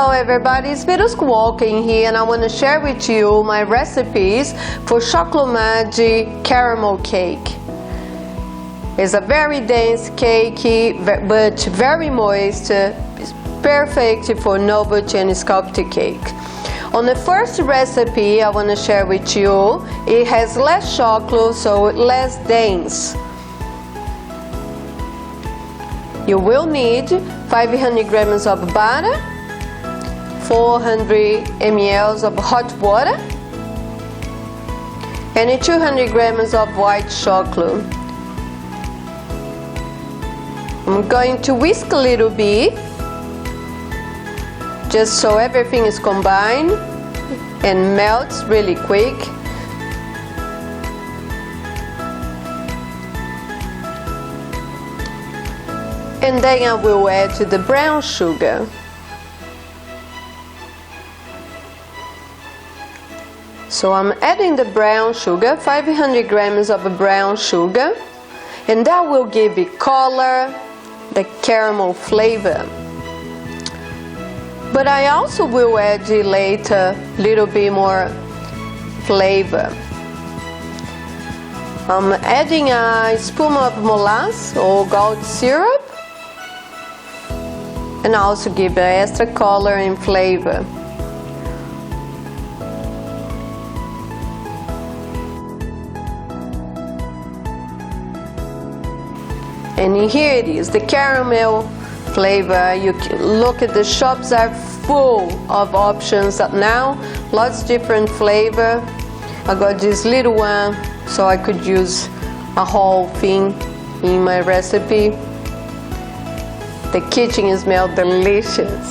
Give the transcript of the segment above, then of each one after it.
Hello everybody, it's Verusca walking here and I want to share with you my recipes for chocolate magic caramel cake. It's a very dense cake but very moist. It's perfect for novelty and sculpted cake. On the first recipe I want to share with you, it has less chocolate, so less dense. You will need 500 grams of butter, 400 ml of hot water, and 200 grams of white chocolate. I'm going to whisk a little bit, just so everything is combined and melts really quick. And then I will add the brown sugar. So I'm adding the brown sugar, 500 grams of brown sugar, and that will give it color, the caramel flavor. But I also will add later a little bit more flavor. I'm adding a spoon of molasses or gold syrup, and also give an extra color and flavor. And here it is, the caramel flavor. You can look at the shops are full of options now, lots of different flavor. I got this little one so I could use a whole thing in my recipe. The kitchen smells delicious.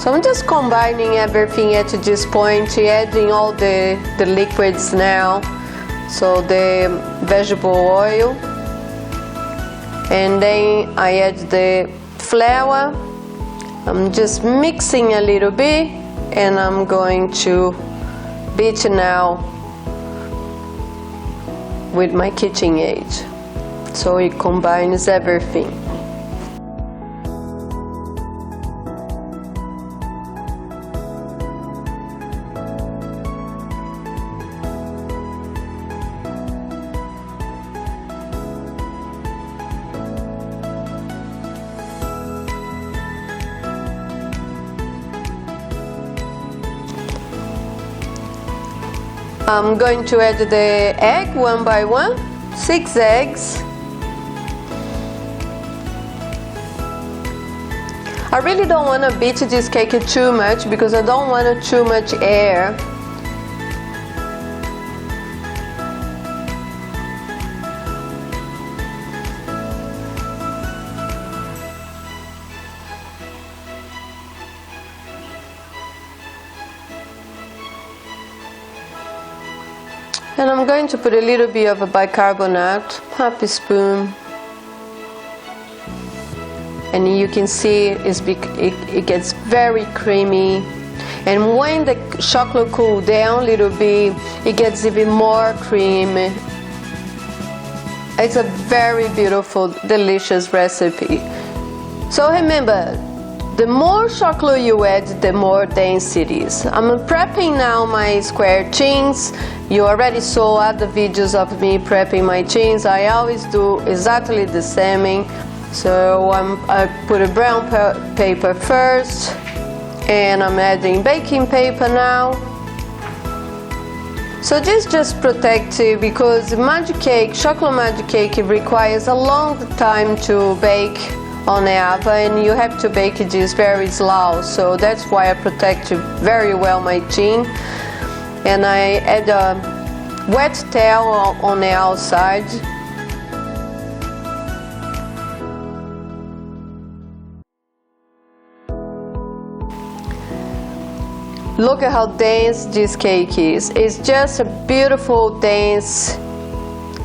So I'm just combining everything at this point, adding all the liquids now. So the vegetable oil, and then I add the flour. I'm just mixing a little bit, and I'm going to beat now with my kitchen aid, so it combines everything. I'm going to add the egg one by one, 6 eggs. I really don't want to beat this cake too much because I don't want too much air. And I'm going to put a little bit of a bicarbonate, half a spoon. And you can see it gets very creamy. And when the chocolate cools down a little bit, it gets even more creamy. It's a very beautiful, delicious recipe. So remember, the more chocolate you add, the more dense it is. I'm prepping now my square tins. You already saw other videos of me prepping my tins. I always do exactly the same. So I put a brown paper first, and I'm adding baking paper now. So this just protective because magic cake, chocolate magic cake, it requires a long time to bake on the oven, and you have to bake this very slow, so that's why I protect very well my tin. And I add a wet towel on the outside. Look at how dense this cake is. It's just a beautiful dense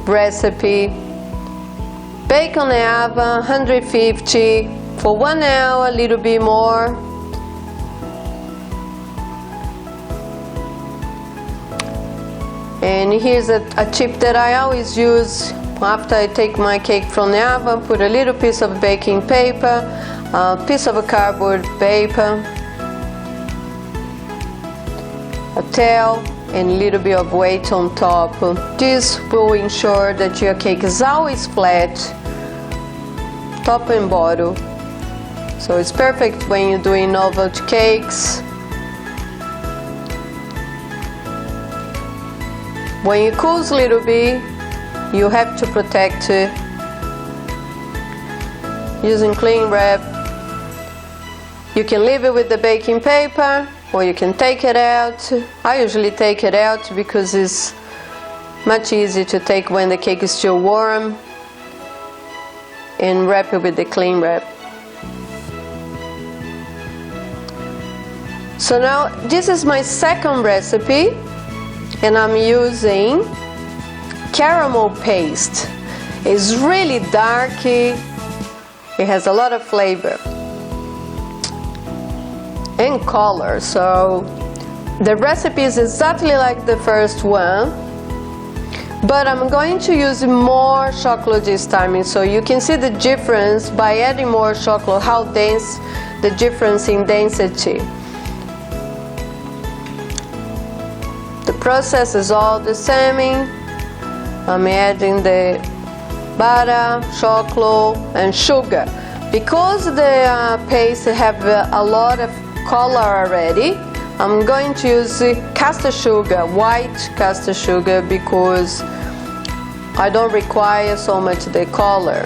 recipe. Bake on the oven, 150 for 1 hour, a little bit more. And here's a tip that I always use After I take my cake from the oven, put a little piece of baking paper. a piece of cardboard paper, a towel, and a little bit of weight on top. This will ensure that your cake is always flat, top and bottom. So it's perfect when you're doing novelty cakes. When it cools a little bit, you have to protect it using cling wrap. You can leave it with the baking paper, or you can take it out. I usually take it out because it's much easier to take when the cake is still warm, and wrap it with the cling wrap. So now this is my second recipe, and I'm using caramel paste. It's really darky, it has a lot of flavor and color, so the recipe is exactly like the first one, but I'm going to use more chocolate this time, so you can see the difference by adding more chocolate, how dense the difference in density. The process is all the same. I'm adding the butter, chocolate and sugar. Because the paste have a lot of color already, I'm going to use caster sugar, white caster sugar, because I don't require so much the color.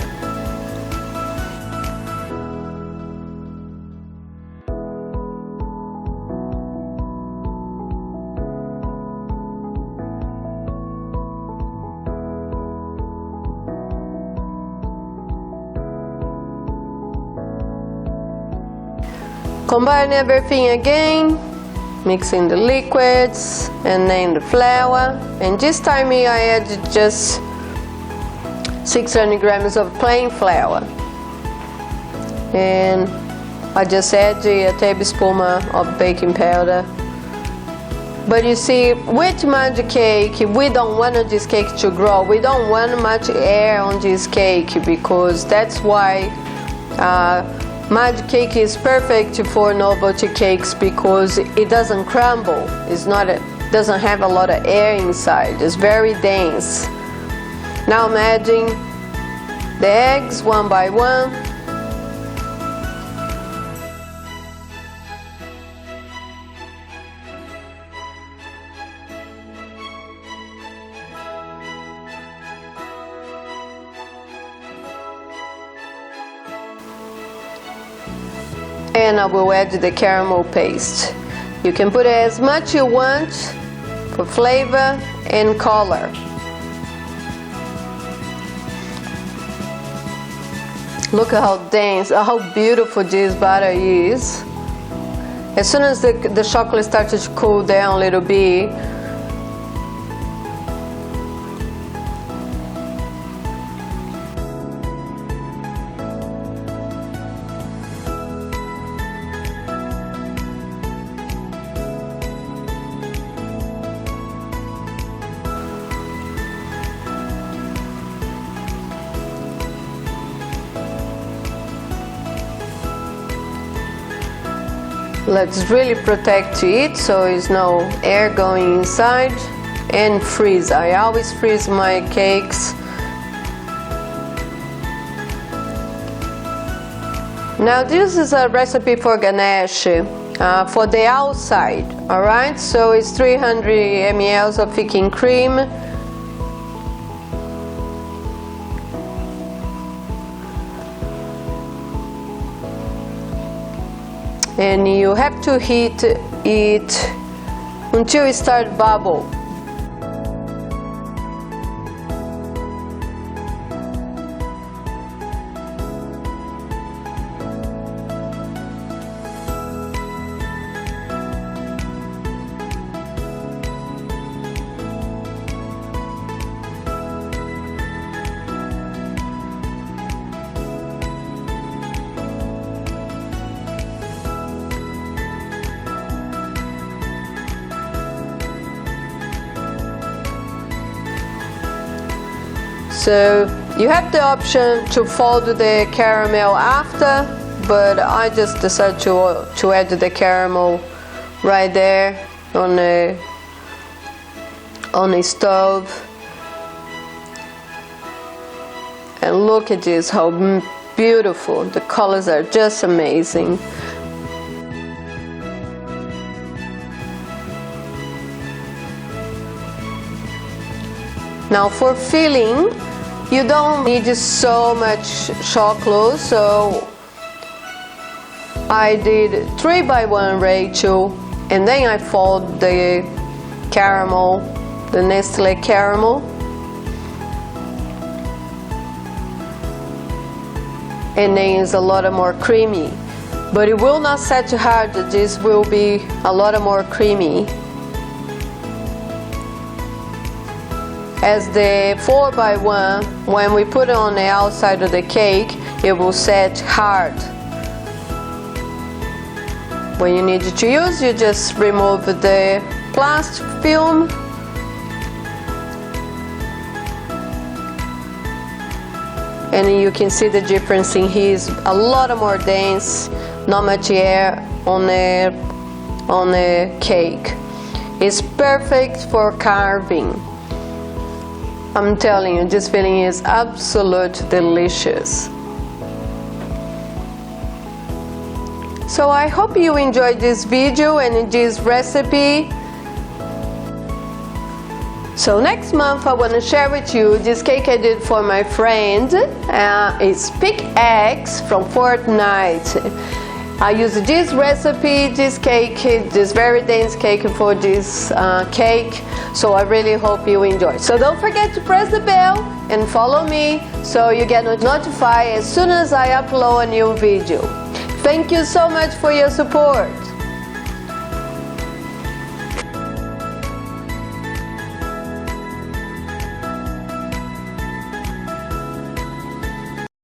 Combine everything again, mixing the liquids and then the flour, and this time I added just 600 grams of plain flour, and I just add a tablespoon of baking powder. But you see, with magic cake, we don't want this cake to grow. We don't want much air on this cake, because that's why magic cake is perfect for novelty cakes, because it doesn't crumble. Doesn't have a lot of air inside. It's very dense. Now I'm adding the eggs one by one. And I will add the caramel paste. You can put as much you want for flavor and color. Look at how dense, how beautiful this butter is. As soon as the chocolate started to cool down a little bit, let's really protect it so there's no air going inside, and freeze. I always freeze my cakes. Now this is a recipe for Ganache, for the outside, alright? So it's 300 ml of thickening cream. And you have to heat it until it starts bubble. So you have the option to fold the caramel after but I just decided to add the caramel right there on the stove. And look at this, how beautiful. The colors are just amazing. Now for filling, you don't need so much chocolate, so I did 3x1 ratio, and then I fold the caramel, the Nestle Caramel, and then it's a lot more creamy, but it will not set too hard. This will be a lot more creamy. As the 4x1, when we put it on the outside of the cake, it will set hard. When you need to use, you just remove the plastic film and you can see the difference in here is a lot more dense, not much air on the cake. It's perfect for carving. I'm telling you, this filling is absolutely delicious. So I hope you enjoyed this video and this recipe. So next month I want to share with you this cake I did for my friend. It's pickaxe from Fortnite. I used this recipe, this cake, this very dense cake for this cake. So I really hope you enjoy. So don't forget to press the bell and follow me so you get notified as soon as I upload a new video. Thank you so much for your support.